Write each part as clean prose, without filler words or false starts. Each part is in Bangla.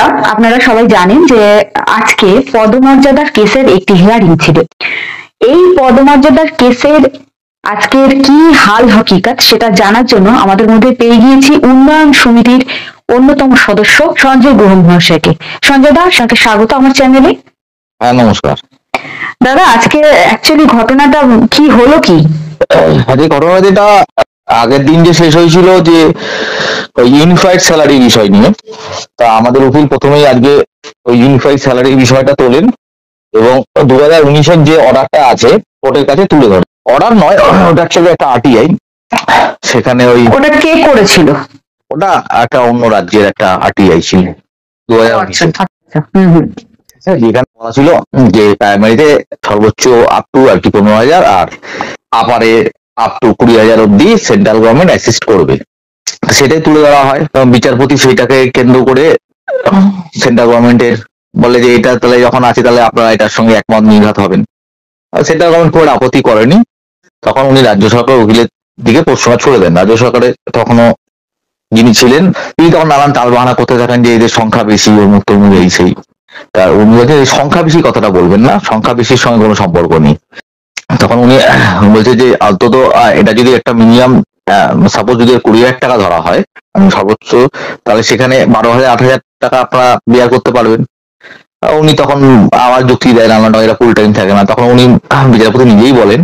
বন্ধুরা, আপনারা সবাই জানেন যে আজকে পদমর্যাদার কেসের একটি হিয়ারিং ছিল। এই পদমর্যাদার কেসের আজকের কি হাল হকিকত সেটা জানার জন্য আমাদের মধ্যে পেয়ে গিয়েছি উন্নয়ন সমিতির অন্যতম সদস্য সঞ্জয় গুহ মহাশয়কে। সঞ্জয় দা, আপনাকে স্বাগত আমার চ্যানেলে। হ্যাঁ, নমস্কার দাদা, আজকে অ্যাকচুয়ালি ঘটনাটা কি হলো কি? আজকে ঘটনা যেটা আগের দিন যে শেষ হয়েছিল যে ইউনিফাইড স্যালারি বিষয় নিয়ে, তা আমাদের উকিল প্রথমেই আজকে ওই ইউনিফাইড স্যালারি বিষয়টা তোলেন এবং 2019-এর যে অর্ডারটা আছে কোর্টের কাছে তুলে ধরে। অর্ডার নয়, ওটা অ্যাকচুয়ালি একটা আরটিআই। সেখানে ওটা কে করেছিল? ওটা একটা অন্য রাজ্যের একটা আরটিআই ছিল 2019-এ। যেখানে বলা ছিল যে প্রাইমারিতে সর্বোচ্চ আপ টু আর কি 15,000 আর আপারে আপ টু 20,000 অব্দি সেন্ট্রাল গভর্নমেন্ট অ্যাসিস্ট করবে। সেটাই তুলে ধরা হয়। বিচারপতি সেইটাকে কেন্দ্র করে সেন্ট্রাল গভর্নমেন্টের বলে যে এটা তাহলে যখন আছে তাহলে আপনারা এটার সঙ্গে একমত নির্ঘাত হবেন। সেন্ট্রাল গভর্নমেন্ট কোনো আপত্তি করেনি। তখন উনি রাজ্য সরকার উকিলের দিকে প্রশ্নটা ছড়ে দেন। রাজ্য সরকারে তখনও যিনি ছিলেন তিনি তখন নানান টালবাহানা করতে থাকেন যে এদের সংখ্যা বেশি, উন্মুক্ত এই সেই। তার উনি বলছেন সংখ্যা বেশি কথাটা বলবেন না, সংখ্যা বেশির সঙ্গে কোনো সম্পর্ক নেই। তখন উনি বলছে যে অন্তত এটা যদি একটা মিনিমাম সাপোজ যদি 20,000 টাকা ধরা হয় সর্বোচ্চ, তাহলে সেখানে 12,000 8,000 টাকা আপনারা বিয়ার করতে পারবেন। উনি তখন আবার যুক্তি দেন আমরা এরা ফুল টাইম থাকে না। তখন উনি বিচারপতি নিজেই বলেন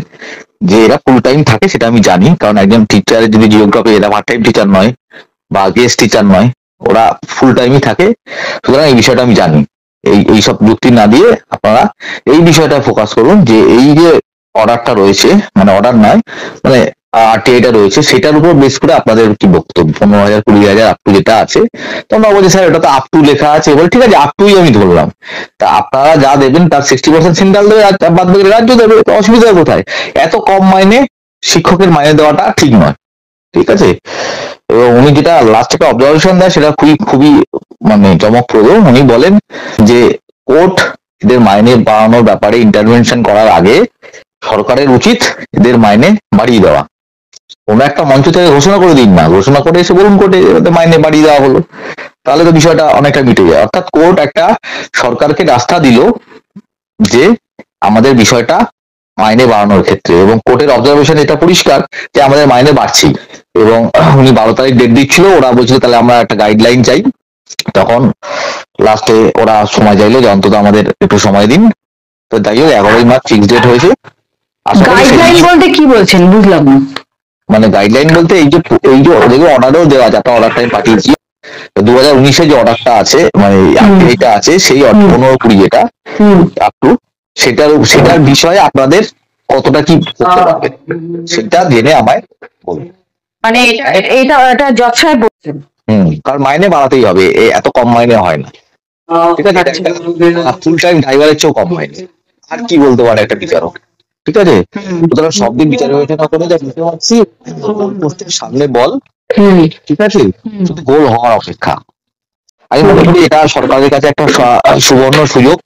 যে এরা ফুল টাইম থাকে সেটা আমি জানি, কারণ একজন টিচারের যদি জিওগ্রাফি এরা পার্ট টাইম টিচার নয় বা গেস্ট টিচার নয়, ওরা ফুল টাইমই থাকে, সুতরাং এই বিষয়টা আমি জানি। এইসব যুক্তি না দিয়ে আপনারা এই বিষয়টা ফোকাস করুন যে এই যে অর্ডারটা রয়েছে, মানে অর্ডার নয় মানে আরটিআইটা রয়েছে, সেটার উপর বেস করে আপনাদের কি বক্তব্য। 15,000 20,000 আপ টু যেটা আছে, তোমরা বলছি স্যার এটা তো আপ টু লেখা আছে, বলে ঠিক আছে আপ টুই আমি ধরলাম। তা আপনারা যা দেবেন তার 60% সেন্ট্রাল দেবে, বাদ বাকি রাজ্য দেবে, অসুবিধা কোথায়? এত কম মাইনে শিক্ষকের মাইনে দেওয়াটা ঠিক নয়, ঠিক আছে? এবং উনি যেটা লাস্ট একটা অবজারভেশন দেয় সেটা খুবই মানে চমকপ্রদ। উনি বলেন যে কোর্ট এদের মাইনে বাড়ানোর ব্যাপারে ইন্টারভেনশন করার আগে সরকারের উচিত এদের মাইনে বাড়িয়ে দেওয়া। কোনো একটা মঞ্চ থেকে ঘোষণা করে দিন না, ঘোষণা করে এসে বলুন কোর্টে মাইনে বাড়িয়ে দেওয়া হলো, তাহলে তো বিষয়টা অনেকটা মিটে যায়। অর্থাৎ কোর্ট একটা সরকারকে রাস্তা দিল যে আমাদের বিষয়টা মাইনে বাড়ানোর ক্ষেত্রে, এবং কোর্টের অবজারভেশন এটা পরিষ্কার যে আমাদের মাইনে বাড়ছেই। এবং উনি 12 তারিখ ডেট দিচ্ছিল, ওরা বলছিল তাহলে আমরা একটা গাইডলাইন চাই। তখন লাস্টে ওরা সময় চাইলো যে অন্তত আমাদের একটু সময় দিন। তো তাই হোক 11ই মার্চ ফিক্স ডেট হয়েছে। গাইডলাইন বলতে কি বলছেন বুঝলাম না। মানে গাইডলাইন বলতে এই যে ওদেরকে অর্ডারও দেওয়া আছে, একটা অর্ডারটা আমি পাঠিয়েছি 2019-এ যে অর্ডারটা আছে, মানে এটা আছে সেই 15-20 যেটা আপ টু, সেটার বিষয়ে আপনাদের কতটা কি করতে পারবেন সেটা জেনে আমায় বলুন। মানে এটা জজ সাহেব বলছেন। কারণ মাইনে বাড়াতেই হবে, এত কম মাইনে হয় না, ঠিক আছে? ফুল টাইম ড্রাইভারের চেয়েও কম মাইনে আর কি বলতে পারে একটা বিচারক, ঠিক আছে? সুতরাং সব দিন বিচার বিবেচনা করে বুঝতে পারছি পোস্টের সামনে বল, ঠিক আছে, শুধু গোল হওয়ার অপেক্ষা। আমি মনে করি এটা সরকারের কাছে একটা সুবর্ণ সুযোগ।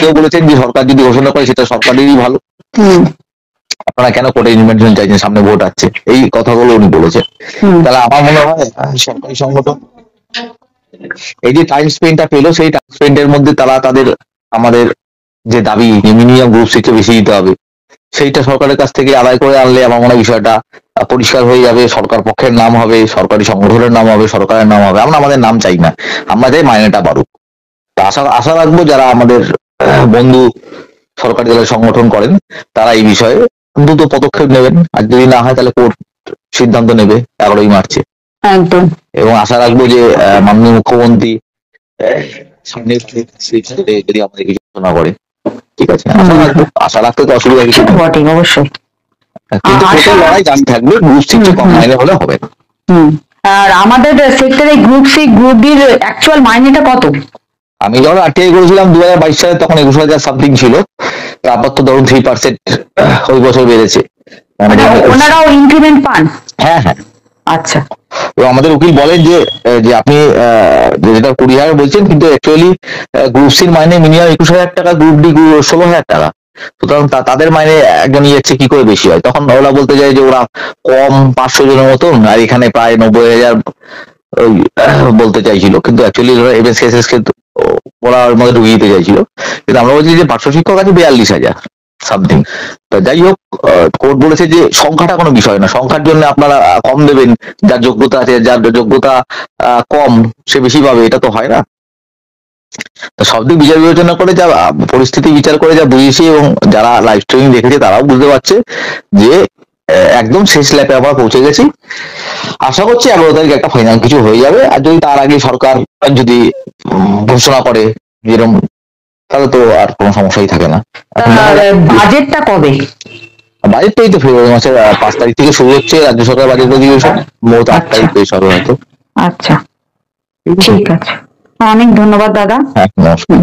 কেউ বলেছেন যে সরকার যদি ঘোষণা করে সেটা সরকারেরই ভালো, আপনারা কেন কোর্টে ইনভেনশন চাইছেন, সামনে ভোট আছে, এই কথাগুলো উনি বলেছেন। তাহলে আমার মনে হয় সরকারি সংগঠন এই যে টাইম স্পেন্ডটা পেলো, সেই টাইম স্পেন্ডের মধ্যে তারা তাদের আমাদের যে দাবি মিনিমাম গ্রুপ সিটে বেশি দিতে হবে, সেইটা সরকারের কাছ থেকে আদায় করে আনলে আমার মনে হয় বিষয়টা পরিষ্কার হয়ে যাবে। সরকার পক্ষের নাম হবে, সরকারি সংগঠনের নাম হবে, সরকারের নাম হবে। আমরা আমাদের নাম চাই না, আমাদের মাইনেটা বাড়ুক। আশা রাখবো যারা আমাদের বন্ধু সরকারি দলের সংগঠন করেন তারা এই বিষয়ে দ্রুত পদক্ষেপ নেবেন, আর যদি না হয় তাহলে কোর্ট সিদ্ধান্ত নেবে 11ই মার্চে। একদম। এবং আশা রাখবো যে মাননীয় মুখ্যমন্ত্রী যদি আমাদের কিছু ঘোষণা করে, ঠিক আছে? আশা রাখতে তো অসুবিধা কিছু নেই অবশ্যই, কিন্তু লড়াই জানি থাকবে, গ্রুপ সি কম মাইনে হলে হবে না। আর আমাদের সেক্টরে গ্রুপ সি গ্রুপ ডির অ্যাকচুয়াল মাইনেটা কত? আমি যখন আরটিআই করেছিলাম 2022 সালে তখন 21,000 সামথিং ছিল। তারপর তো ধরুন 3% ওই বছর বেড়েছে। ওনারাও ইনক্রিমেন্ট পান? হ্যাঁ হ্যাঁ। আচ্ছা। এবং আমাদের উকিল বলেন যে আপনি যেটা 20,000 বলছেন, কিন্তু অ্যাকচুয়ালি গ্রুপ সির মাইনে মিনিমাম 21,000 টাকা, গ্রুপ ডি 16,000 টাকা। সুতরাং তাদের মাইনে একজন ইয়েছে কি করে বেশি হয়? তখন ওরা বলতে যায় যে ওরা কম 500 জনের মতন, আর এখানে প্রায় 90,000 ওই বলতে চাইছিল, কিন্তু অ্যাকচুয়ালি এমএসকেএসএস কে ওরা ওর মধ্যে ঢুকিয়ে দিতে চাইছিল, কিন্তু আমরা বলছি যে পার্শ্ব শিক্ষক আছে 42,000 সামথিং। তো যাই হোক, কোর্ট বলেছে যে সংখ্যাটা কোনো বিষয় না, সংখ্যার জন্য আপনারা কম দেবেন, যার যোগ্যতা আছে, যার যোগ্যতা কম সে বেশি পাবে, এটা তো হয় না। তো সব দিক বিচার বিবেচনা করে, যা পরিস্থিতি বিচার করে যা বুঝেছি, এবং যারা লাইভ স্ট্রিমিং দেখেছে তারাও বুঝতে পারছে যে একদম শেষ ল্যাপে আমরা পৌঁছে গেছি। আশা করছি 11 তারিখ একটা ফাইনাল কিছু হয়ে যাবে, আর যদি তার আগে সরকার যদি ঘোষণা করে যেরকম, তাহলে তো আর কোনো সমস্যাই থাকে না। বাজেটটা কবে? বাজেট তো এই তো ফেব্রুয়ারি মাসের 5 তারিখ থেকে শুরু হচ্ছে রাজ্য সরকার বাজেট অধিবেশন, মোট 8 তারিখ থেকে শুরু হয়তো। আচ্ছা, ঠিক আছে, অনেক ধন্যবাদ দাদা। হ্যাঁ, নমস্কার।